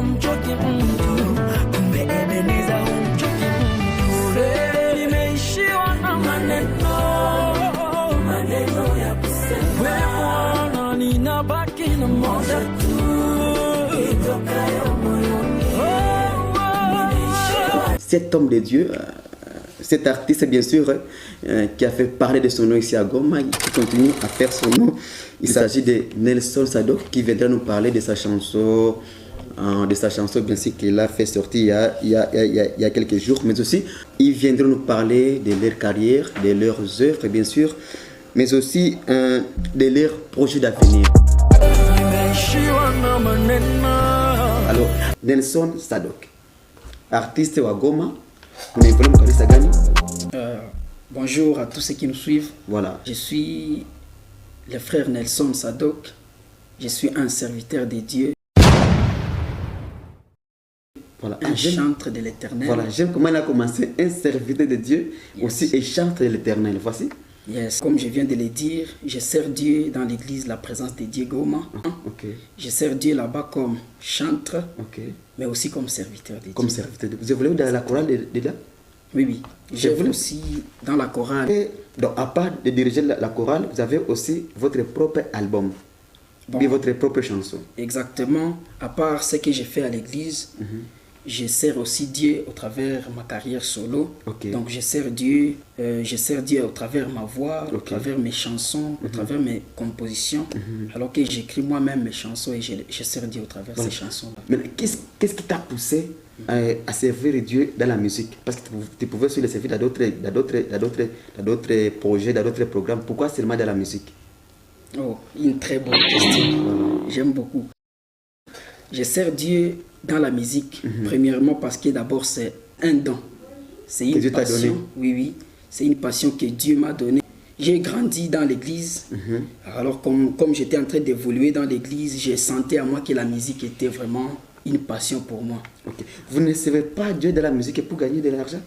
haumchoki mtu, kumbe Ebeneza haumchoki mtu. Nimeishiwa na maneno ya kusema, wewe Bwana ninabaki na moja tu itokayo moyoni. Cet homme de Dieu, cet artiste bien sûr, qui a fait parler de son nom ici à Goma, qui continue à faire son nom. Il s'agit de Nelson Sadok qui viendra nous parler de sa chanson bien sûr qu'il a fait sortir il y a quelques jours, mais aussi il viendra nous parler de leur carrière, de leurs œuvres bien sûr, mais aussi de leurs projets d'avenir. Alors, Nelson Sadok, artiste wa Goma, bonjour à tous ceux qui nous suivent. Voilà. Je suis le frère Nelson Sadok. Je suis un serviteur de Dieu. Voilà. Un chantre de l'Éternel. Voilà, j'aime comment il a commencé, un serviteur de Dieu, aussi un chantre de l'Éternel. Voici. Yes, comme je viens de le dire, je sers Dieu dans l'église La Présence de Dieu Goma. Okay. Je sers Dieu là-bas comme chantre, okay, mais aussi comme serviteur de Dieu. Comme serviteur de Dieu. Vous voulez dans la chorale dedans? Oui, oui. J'œuvre aussi dans la chorale. Et donc, à part de diriger la chorale, vous avez aussi votre propre album, et votre propre chanson. Exactement. À part ce que j'ai fait à l'église, je sers aussi Dieu au travers ma carrière solo. Okay. Donc je sers Dieu au travers ma voix, au travers mes chansons, au travers mes compositions. Alors que j'écris moi-même mes chansons et je sers Dieu au travers ces chansons-là. Mais qu'est-ce qui t'a poussé à servir Dieu dans la musique? Parce que tu pouvais aussi le servir dans d'autres projets, dans d'autres programmes. Pourquoi seulement dans la musique? Oh, une très bonne question. J'aime beaucoup. Je sers Dieu dans la musique, premièrement parce que d'abord c'est un don. C'est une passion. Oui, oui. C'est une passion que Dieu m'a donnée. J'ai grandi dans l'église. Alors comme j'étais en train d'évoluer dans l'église, j'ai senti à moi que la musique était vraiment une passion pour moi. Okay. Vous ne servez pas Dieu de la musique pour gagner de l'argent?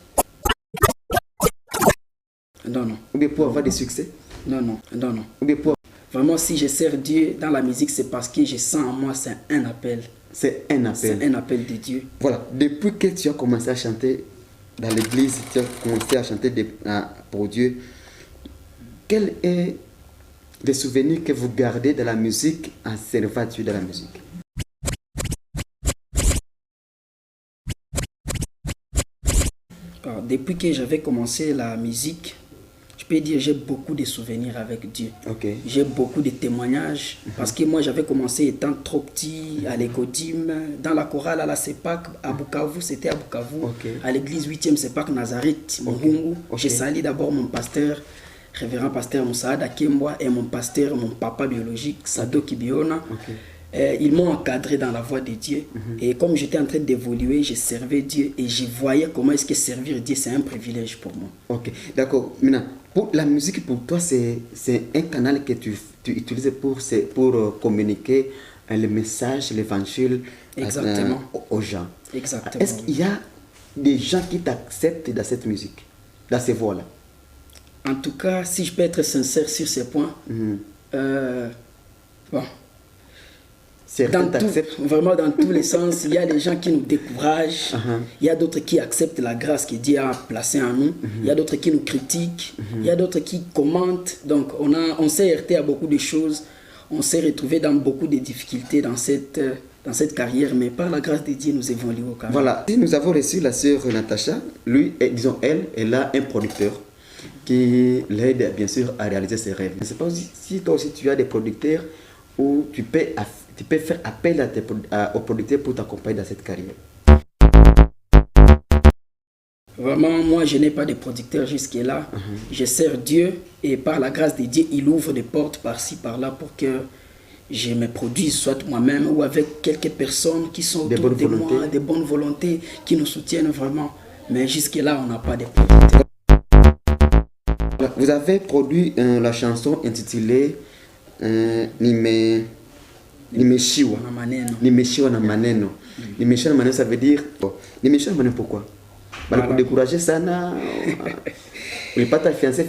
Non, non. Ou bien pour avoir des succès? Non, non, non, non. Ou bien pour... Vraiment, si je sers Dieu dans la musique, c'est parce que je sens en moi, c'est un appel. C'est un appel. C'est un appel de Dieu. Voilà. Depuis que tu as commencé à chanter dans l'église, tu as commencé à chanter pour Dieu, quels sont les souvenirs que vous gardez de la musique en servant Dieu dans la musique? Alors, depuis que j'avais commencé la musique, je peux dire j'ai beaucoup de souvenirs avec Dieu. Okay. J'ai beaucoup de témoignages parce que moi j'avais commencé étant trop petit à l'écodim, dans la chorale à la CEPAC à Bukavu, c'était à Bukavu, à l'église 8e CEPAC Nazareth, Mungungu. J'ai sali d'abord mon pasteur, révérend pasteur Moussaada Kembwa, et mon pasteur, mon papa biologique, Sadok Ibiona. Ils m'ont encadré dans la voie de Dieu. Et comme j'étais en train d'évoluer, je servais Dieu et je voyais comment est-ce que servir Dieu, c'est un privilège pour moi. Ok, d'accord. Maintenant, pour la musique, pour toi, c'est un canal que tu utilises pour communiquer le message, l'évangile aux gens. Exactement. Est-ce qu'il y a des gens qui t'acceptent dans cette musique, dans ces voix-là? En tout cas, si je peux être sincère sur ces points, bon. Vraiment dans tous les sens, il y a des gens qui nous découragent, il y a d'autres qui acceptent la grâce que Dieu a placée en nous, il y a d'autres qui nous critiquent, il y a d'autres qui commentent. Donc on s'est heurté à beaucoup de choses, on s'est retrouvé dans beaucoup de difficultés dans cette carrière, mais par la grâce de Dieu, nous évoluons quand même. Voilà, nous avons reçu la sœur Natacha, elle a un producteur qui l'aide bien sûr à réaliser ses rêves. Je ne sais pas si toi aussi tu as des producteurs où tu peux faire appel aux producteurs pour t'accompagner dans cette carrière. Vraiment, moi, je n'ai pas de producteur jusque-là. Je sers Dieu et par la grâce de Dieu, il ouvre des portes par-ci, par-là pour que je me produise, soit moi-même ou avec quelques personnes qui sont autour de moi, des bonnes volontés, qui nous soutiennent vraiment. Mais jusque-là, on n'a pas de producteur. Vous avez produit la chanson intitulée Nimeshiwa na maneno. Nimeshiwa na maneno, ça veut dire nimeshiwa na maneno pourquoi? Pour décourager sana. Ou pas ta fiancée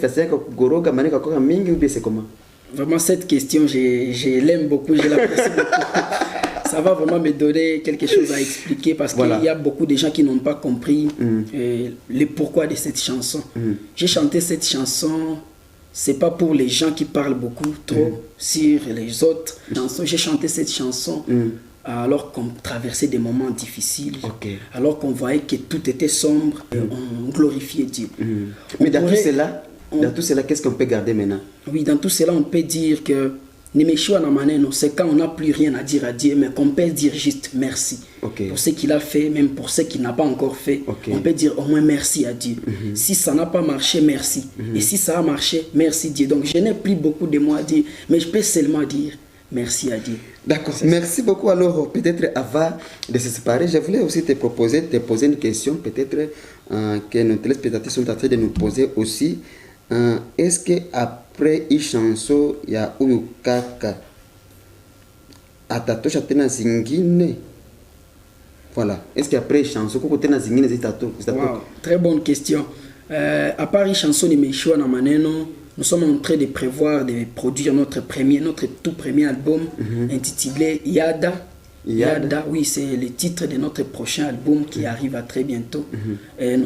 goroga maneno kwa mingi ou bien c'est comment? Vraiment cette question je l'aime beaucoup, je l'apprécie beaucoup. Ça va vraiment me donner quelque chose à expliquer parce qu'il y a beaucoup de gens qui n'ont pas compris le pourquoi de cette chanson. J'ai chanté cette chanson, c'est pas pour les gens qui parlent beaucoup trop sur les autres chansons. J'ai chanté cette chanson alors qu'on traversait des moments difficiles, alors qu'on voyait que tout était sombre, et on glorifiait Dieu. Mais dans tout cela, qu'est-ce qu'on peut garder maintenant? Oui, dans tout cela, on peut dire que c'est quand on n'a plus rien à dire à Dieu, mais qu'on peut dire juste merci. Pour ce qu'il a fait, même pour ce qu'il n'a pas encore fait. On peut dire au moins merci à Dieu. Si ça n'a pas marché, merci. Et si ça a marché, merci Dieu. Donc je n'ai plus beaucoup de mots à dire, mais je peux seulement dire merci à Dieu. D'accord, merci beaucoup. Alors peut-être avant de se séparer, je voulais aussi te poser une question, peut-être que nos téléspectateurs sont en train de nous poser aussi. Est-ce qu'après une chanson, il y a eu kaka atatosha tena zingine? Voilà. Est-ce qu'après une chanson, koko tena zingine zitato? Wow, très bonne question. À part une chanson de Meshua na maneno, nous sommes en train de prévoir de produire notre tout premier album intitulé Yada. Yada, oui, c'est le titre de notre prochain album qui arrive à très bientôt. Et nous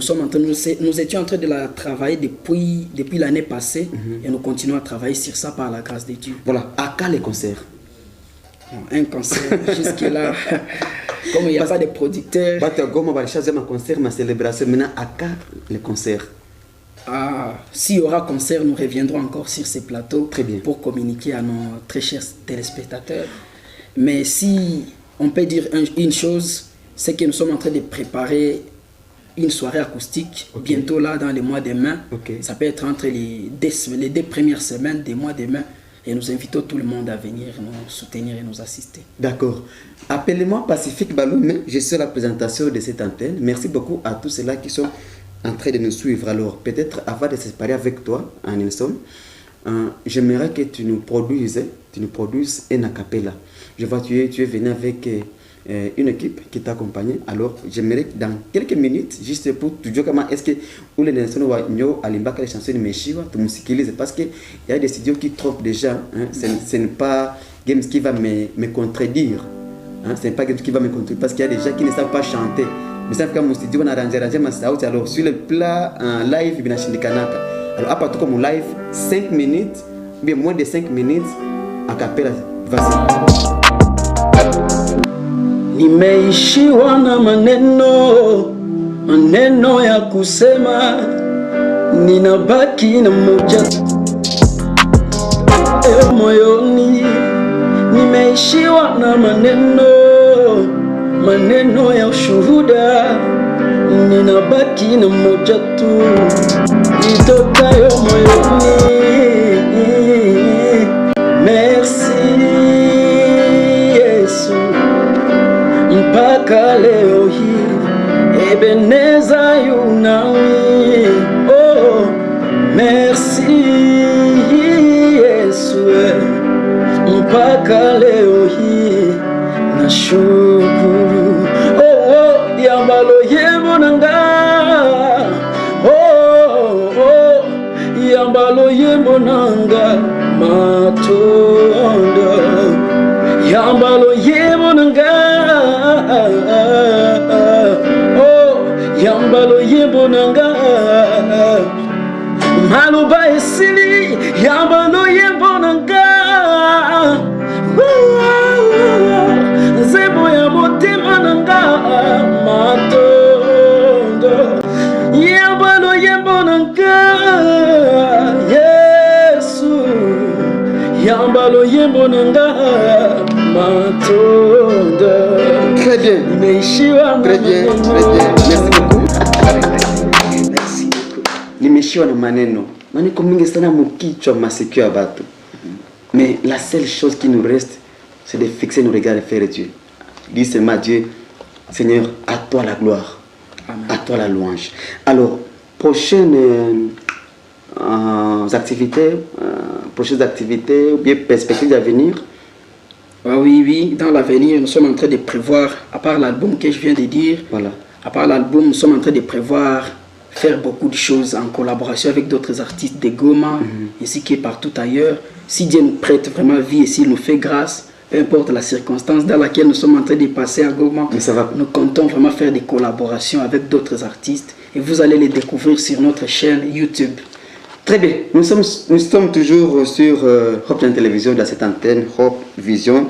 étions en train de la travailler depuis l'année passée et nous continuons à travailler sur ça par la grâce de Dieu. Voilà, à quand les concerts? Un concert, jusque-là, comme il n'y a pas de producteurs. Comment on va choisir un concert, ma célébration? Maintenant, à quand les concerts? S'il y aura concert, nous reviendrons encore sur ces plateaux pour communiquer à nos très chers téléspectateurs. Mais si on peut dire une chose, c'est que nous sommes en train de préparer une soirée acoustique bientôt là dans les mois de mai. Ça peut être entre les 2 premières semaines des mois de mai. Et nous invitons tout le monde à venir nous soutenir et nous assister. D'accord. Appelez-moi Pacifique Baloume, je suis à la présentation de cette antenne. Merci beaucoup à tous ceux-là qui sont en train de nous suivre. Alors, peut-être avant de se séparer avec toi, Nelson, j'aimerais que tu nous produises un acapella. Je vois que tu es venu avec une équipe qui t'accompagne. Alors, j'aimerais que dans quelques minutes, juste pour te dire comment est-ce que ou les Nelson ou Nyo Alimbaka les chansons de Meshiwa, tu musicalises parce qu'il y a des studios qui trompent déjà. Ce n'est pas Games qui va me contredire. Ce n'est pas Games qui va me contredire parce qu'il y a des gens qui ne savent pas chanter. Mais ça fait que mon studio on a arrangé ma sauce. Alors, sur le plat en live, il y a une kanaka. Alors, à partir comme live, 5 minutes, bien moins de 5 minutes, a cappella, vas-y. Nimeishiwa na maneno ya kusema, ninabaki na moja moyoni. Nimeishiwa na maneno ya ushuhuda, ninabaki na moja tu itokayo moyoni. Merci Yesu, mpaka leo hii Ebeneza yunawi. Oh, merci Yesu, mpaka leo hii nashukuru. Oh, yambalo yebo nanga. Oh, yambalo yebo nanga matondo. Yambalo yebo nanga. Oh, yambalo yebo nanga. Maluba esili yambalo yebo nanga. Zebo ya motema nanga matondo. Yambalo yebo nanga. Yesu yambalo yebo nanga matondo. Très bien. Très bien. Merci beaucoup. Merci beaucoup. Nimeshiwa na maneno mingi sana mkichwa masikio ya watu. Mais la seule chose qui nous reste, c'est de fixer nos regards vers Dieu. Dis seulement Dieu, Seigneur, à toi la gloire. Amen. À toi la louange. Alors, prochaines activités ou bien perspectives d'avenir? Oui, dans l'avenir, nous sommes en train de prévoir, à part l'album que je viens de dire, à part l'album, nous sommes en train de prévoir faire beaucoup de choses en collaboration avec d'autres artistes de Goma, ainsi que partout ailleurs. Si Dieu nous prête vraiment vie et s'il nous fait grâce, peu importe la circonstance dans laquelle nous sommes en train de passer à Goma, Mais ça va. nous comptons vraiment faire des collaborations avec d'autres artistes et vous allez les découvrir sur notre chaîne YouTube. Très bien, nous sommes toujours sur Hope Télévision, dans cette antenne Hope Vision.